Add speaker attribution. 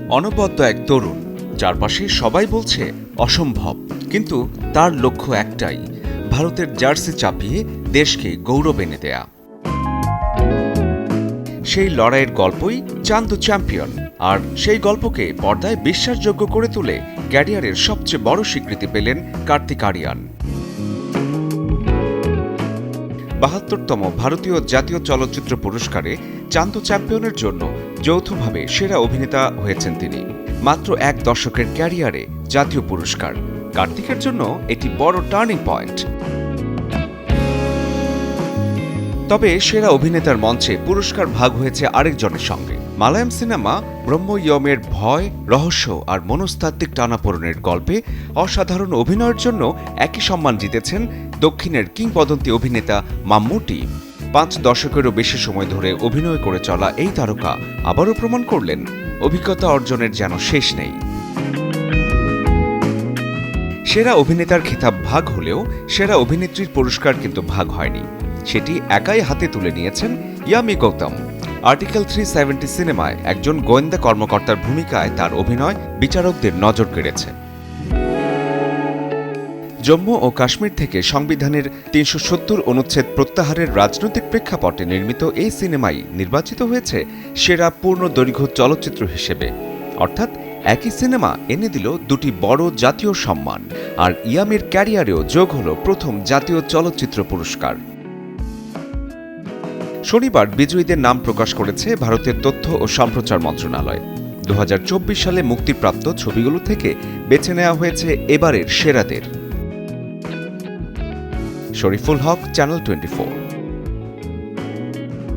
Speaker 1: অনবদ্য এক তরুণ, চারপাশে সবাই বলছে অসম্ভব, কিন্তু তার লক্ষ্য একটাই, ভারতের জার্সি চাপিয়ে দেশকে গৌরব এনে দেয়া। সেই লড়াইয়ের গল্পই চান্দ চ্যাম্পিয়ন, আর সেই গল্পকে পর্দায় বিশ্বাসযোগ্য করে তুলে ক্যারিয়ারের সবচেয়ে বড় স্বীকৃতি পেলেন কার্তিক আরিয়ান। ৭২তম ভারতীয় জাতীয় চলচ্চিত্র পুরস্কারে চান্দ চ্যাম্পিয়নের জন্য যৌথভাবে সেরা অভিনেতা হয়েছেন তিনি। মাত্র এক দশকের ক্যারিয়ারে জাতীয় পুরস্কার কার্তিকের জন্য এটি বড় টার্নিং পয়েন্ট। তবে সেরা অভিনেতার মঞ্চে পুরস্কার ভাগ হয়েছে আরেকজনের সঙ্গে। মালায়াম সিনেমা ব্রহ্মইয়মের ভয়, রহস্য আর মনস্তাত্ত্বিক টানাপোড়েনের গল্পে অসাধারণ অভিনয়ের জন্য একই সম্মান জিতেছেন দক্ষিণের কিংবদন্তি অভিনেতা মাম্মুটি। ৫ দশকেরও বেশি সময় ধরে অভিনয় করে চলা এই তারকা আবারও প্রমাণ করলেন, অভিজ্ঞতা অর্জনের যেন শেষ নেই। সেরা অভিনেতার খেতাব ভাগ হলেও সেরা অভিনেত্রীর পুরস্কার কিন্তু ভাগ হয়নি। সেটি একাই হাতে তুলে নিয়েছেন ইয়ামি গৌতম। আর্টিকেল 370 সিনেমায় একজন গোয়েন্দা কর্মকর্তার ভূমিকায় তার অভিনয় বিচারকদের নজর কেড়েছে। জম্মু ও কাশ্মীর থেকে সংবিধানের ৩৭০ অনুচ্ছেদ প্রত্যাহারের রাজনৈতিক প্রেক্ষাপটে নির্মিত এই সিনেমাই নির্বাচিত হয়েছে সেরা পূর্ণ দৈর্ঘ্য চলচ্চিত্র হিসেবে। অর্থাৎ একই সিনেমা এনে দিল দুটি বড় জাতীয় সম্মান, আর ইয়ামির ক্যারিয়ারেও যোগ হল প্রথম জাতীয় চলচ্চিত্র পুরস্কার। শনিবার বিজয়ীদের নাম প্রকাশ করেছে ভারতের তথ্য ও সম্প্রচার মন্ত্রণালয়। ২০২৪ সালে মুক্তিপ্রাপ্ত ছবিগুলো থেকে বেছে নেওয়া হয়েছে এবারের সেরাদের। শরীফুল হক, চ্যানেল 24।